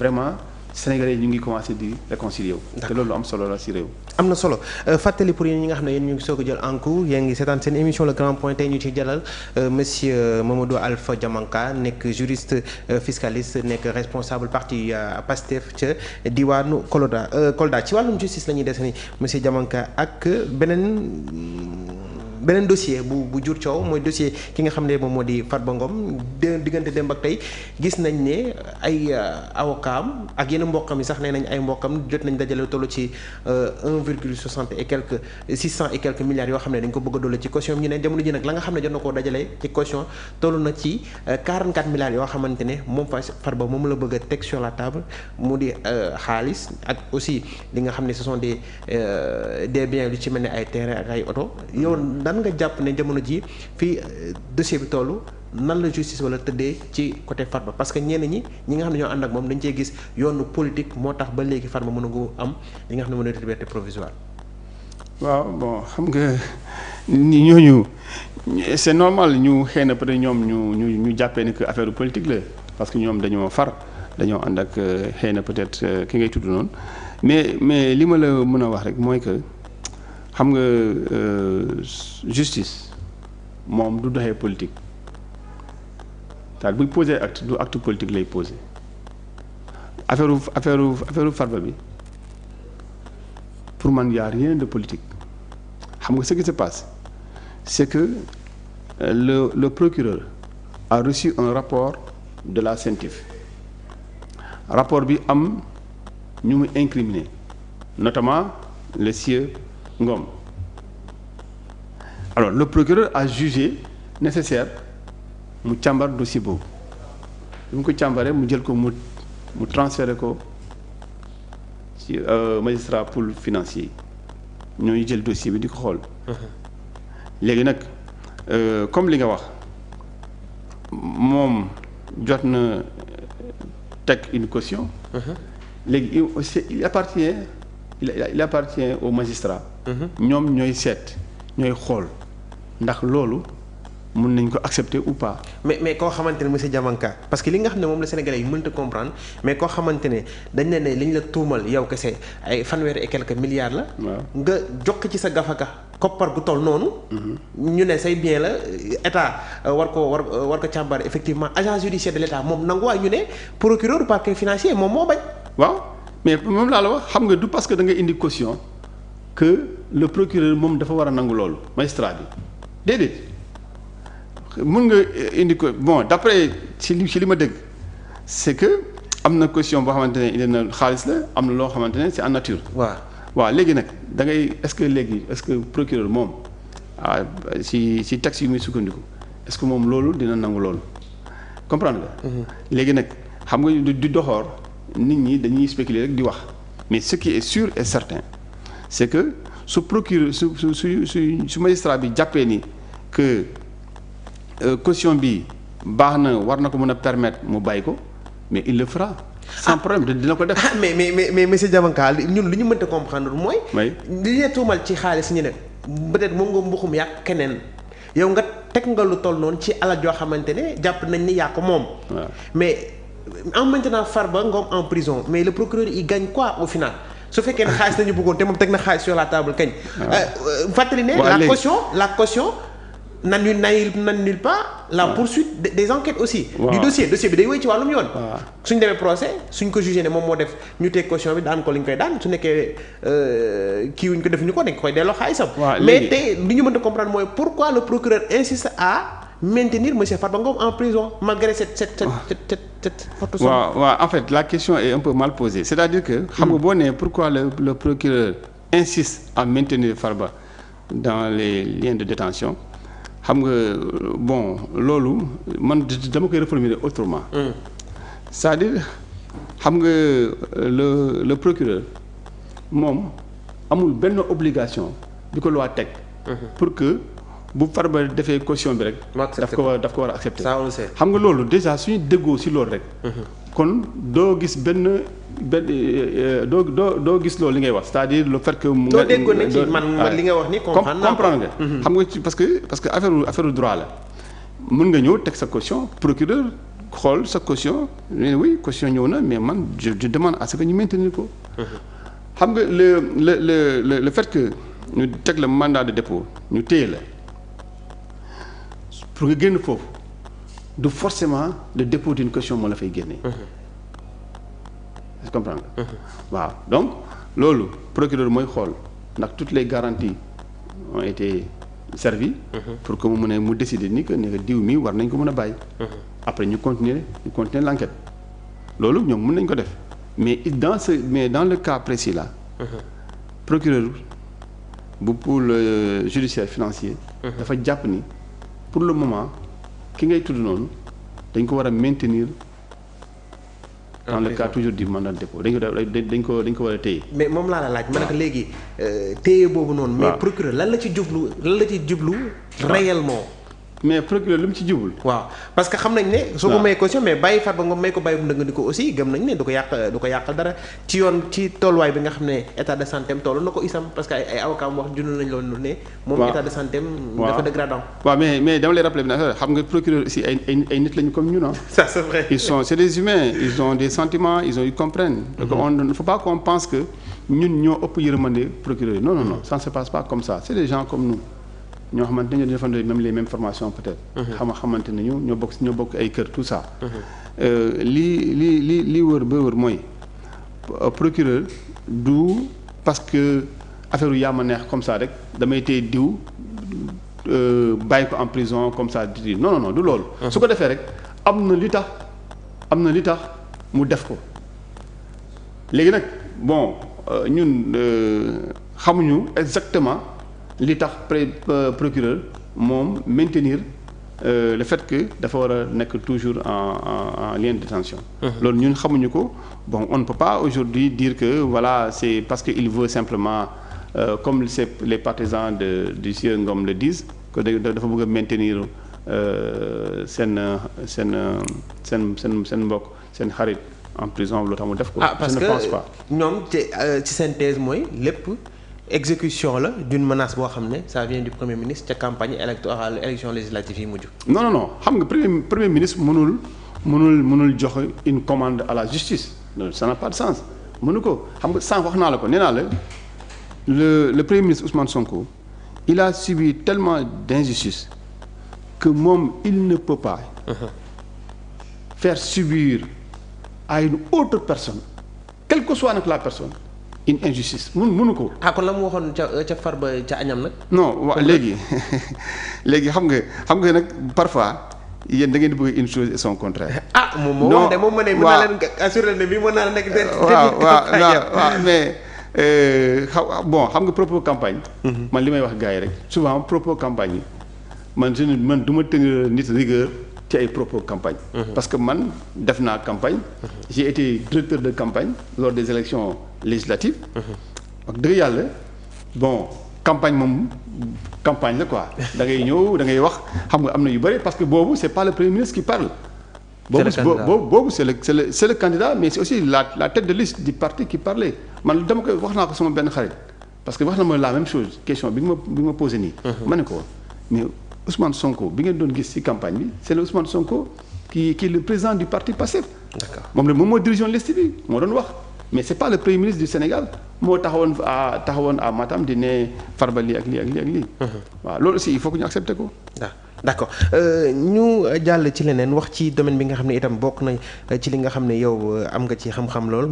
vraiment Sénégalais ñu ngi commencé di réconcilier wu. te loolu am solo la ci réew. am na solo fàttali pour yéen ñi nga xam ne yéen ñu ngi soog a jël en cours yéen ngi seetaan seen émission le grand point tey ñu ci jalal monsieur Mamadou Alpha Diamanka nekk juriste fiscaliste nekk responsable parti PASTEF ca diwaanu Kolda ci wàllum justice la ñuy des ni monsieur Diamanka ak beneen dossier bu jur coow mooy dossier ki nga xam ne moom moo di Farba Ngom diggante démb ak tey gis nañ ne ay avocat ak yenn mbokkam yi sax nee nañ ay mbokkam jot nañ dajale tollu ci 1,60 et quelques 600 et quelques milliards yoo xam ne dañ ko bëgg a dolli ci caution ñu ne jamono ji nag la nga xam ne jot na koo dajale ci caution toll na ci 44 milliards yoo xamante ne moom Farba moom la bëgg a teg sur la table mu di xaalis ak aussi li nga xam ne ce sont des biens lu ci mel ne ay terrain ak ay oto yow nan nga jàpp ne jamono ji fii dossier bi toll nan la justice wala tëddee ci côté Farba parce que ñenn ñi nga xam ne ñoo ànd ak moom dañ cee gis yoonu politique moo tax ba léegi Farba mën a am li nga xam ne mën a liberté provisoire. waaw bon xam nga ni ñooñu c'est normal ñu xëy na peut-être ñoom ñu jàppee ni que affaire politique la parce que ñoom dañoo ànd ak xëy na peut-être ki ngay tudd noonu mais li ma la mën a wax rek mooy que. xam nga justice moom du doxee politique daal buy poser acte du acte politique lay poser affaire Farba bi pour man y a rien de politique xam nga ce qui se passe c'est que le procureur a reçu un rapport de la CENTIF rapport bi am ñu mu incriminé notamment le sieur Ngom alors le procureur a jugé nécessaire mu càmbar dossier boobu bi mu ko càmbaree mu jël ko mu transféré ko ci magistrat pôle financier ñooñu jël dossier bi di ko xool. léegi nag comme li nga wax moom jot na teg une caution. léegi il appartient au magistrat. ñoom ñooy seet ñooy xool ndax loolu mun nañ ko accepter ou pas. mais koo xamante ne monsieur Diamanka parce que li nga xam ne moom la Sénégalais yi mënta comprendre mais koo xamante ne dañ ne li ñu la tuumal yow kese ay fanweeri et quelques milliards la. nga jokk ci sa gafaka koppar gu toll noonu. ñu ne say bien la état war ko càmbar effectivement agent judiciaire de l' état moom nanguwaay ñu ne procureur parquet financier moom moo bañ. waaw mais moom laa la wax xam nga du parce que da nga indi caution que le procureur moom dafa war a nangu loolu magistrat bi déedéet. mun nga indi ko bon d'après ci li ma dégg c'est que am na caution boo xamante ne indi na xaalis la am na loo xamante ne c'est en nature. waaw léegi nag da ngay est-ce que procureur moom ci texte yu muy sukkandiku est-ce que moom loolu dina nangu loolu comprendre nga. léegi nag xam nga du doxoor nit ñi dañuy spéculer rek di wax mais ce qui est sûr et certain c'est que su procureur su magistrat bi jàppee ni que. Caution bi baax na war na ko mën a permettre mu bàyyi ko mais il le fera. sans problème dina ko def. mais monsieur Diamanka ñun li ñu mënta comprendre mooy. li ñu tuumal ci xaalis ñu ne peut-être moom nga mbuxum yàq keneen yow nga teg nga lu toll noonu ci alal joo xamante ne jàpp nañ ni yaa ko moom. mais en maintenant Farba Ngom en prison mais le procureur il gagne quoi au final. su fekkee ne xaalis nañu bëggoon te moom teg na xaalis sur la table kañ. fàttali ne la caution. n'annule pas la poursuite des enquêtes aussi. du dossier bi day wéy ci wàllum yoon. suñ demee procès suñ ko jugé ne moom moo def ñu teg caution bi daan ko li ñu koy daan su nekkee kii wuñ ko def ñu ko dañ koy delloo xaalisam. mais tey li ñu mën a comprendre mooy pourquoi le procureur insiste à maintenir monsieur Farba Ngom en prison malgré cette forte somme. waaw en fait la question est un peu mal posée c'est-à-dire que. xam nga boo nee pourquoi le procureur insiste à maintenir Farba dans les liens de détention xam nga bon loolu man dama koy reformuler autrement. c'est-à-dire xam nga le procureur moom amul benn obligation bi ko loi teg. pour que bu Farba defee caution bi rek. daf ko war a accepter. xam nga loolu déjà suñu déggoo ci loolu rek. kon doo gis doo gis loolu li ngay wax c'est-à-dire le fait que. doo déggoon ne ci man li nga wax ni comprendre nga. xam nga ci parce que affaire droit la mën nga ñëw teg sa caution procureur xool sa caution oui caution ñëw na mais man je demande à ce que ñu maintenir ko. xam nga le fait que ñu teg la mandat de dépôt ñu téye la pour nga génn foofu du forcément le dépôt d'une caution moo la fay génnee. est-ce que comprendre nga. waaw donc loolu procureur mooy xool ndax toutes les garanties ont été servies. pour que mu décider ni que diw mi war nañ ko mën a bàyyi. après ñu continuer l'enquête loolu ñoom mën nañ ko def mais dans le cas précis là. procureur bu pôle judiciaire financier. dafa jàpp ni pour le moment ki ngay tudd noonu dañ ko war a maintenir. dans le cas toujours du mandat de dépôt dañ ko war a téye. mais moom laa la laaj ma ne ko léegi téye boobu noonu. mais procureur lan la ci jublu réellement. mais procureur lu mu ci jubul. waaw parce que xam nañ ne. soo ko may caution mais bàyyi Farba Ngom may ko bàyyi bu ndëng di ko aussi gëm nañ ne du ko yàqal dara ci yoon ci tolluwaay bi nga xam ne état de santé am toll na ko isam parce que ay avocat am wax junn nañ loolu ne. moom état de santé am. dafa dégradant. waaw mais dama lay rappeler bi nag xam nga procureur aussi ay nit lañu comme ñun ah. ça c'est vrai. c'est des humains ils ont des sentiments ils comprennent. donc on ne faut pas qu'on pense que ñun ñoo ëpp yërmande procureur non ça ne se passe pas comme ça c'est des gens comme nous. ñoo xamante ne ñoo defandoo même les mêmes formations peut-être. xamante nañu ñoo bokk ay kër tout ça. li wër ba wër mooy procureur du parce que affaire yu yaa ma neex comme ça rek damay téye diw bàyyi ko en prison comme ça di non du loolu. su ko defee rek am na li tax mu def ko léegi nag bon ñun xamuñu exactement. li tax procureur moom maintenir le fait que dafa war a nekk toujours en lien de détention. loolu ñun xamuñu ko bon on ne peut pas aujourd'hui dire que voilà c'est parce que il veut simplement comme les partisans du sieur Ngom le disent que dafa bëgg a maintenir seen mbokk seen xarit en prison loolu tax mu def ko. parce que ñoom ci synthèse mooy lépp. exécution la d'une menace boo xam ne ça vient du premier ministre ca campagne électorale élection législative yi mujj. non xam nga premier ministre mënul joxe une commande à la justice ça n'a pas de sens mënu ko xam nga sànq wax naa la ko nee naa la le premier ministre Ousmane Sonko il a subi tellement d'injustice que moom il ne peut pas faire subir à une autre personne quelle que soit nag la personne. une injustice mënu ko. kon la mu waxoon ca Farba ca añam nag. non waaw léegi xam nga nag parfois yéen da ngeen di bëgg une chose et son contraire. moom moo wax de moom ma ne. mën naa leen assurer ne bii mën naa nekk. waaw mais xam nga propos campagne. man li may wax gars yi rek souvent propos campagne yi man du ma tenir nit rigueur ci ay propos campagne. parce que man def naa campagne. j'ai été directeur de campagne lors des élections législatives. wax dëgg yàlla bon campagne moom campagne la quoi da ngay ñëw da ngay wax xam nga am na yu bëri parce que boobu c'est pas le premier ministre qui parle. boobu c'est le candidat mais c'est aussi la tête de liste du parti qui parlait man dama koy wax naa ko sama benn xarit parce que wax na ma la même chose question bi nga posé nii. ma ne ko mais Ousmane Sonko bi ngeen doon gis ci campagne bi c'est le Ousmane Sonko qui est le président du parti Pastef. D'accord moom moo dirigeant liste bi moo doon wax mais c'est pas le premier ministre du Sénégal moo taxawoon à Matam di ne Farba lii ak lii. waaw loolu aussi il faut que ñu accepter ko. d'accord ñu jàll ci leneen wax ci domaine bi nga xam ne itam bokk na ci li nga xam ne yow am nga ci xam-xam lool.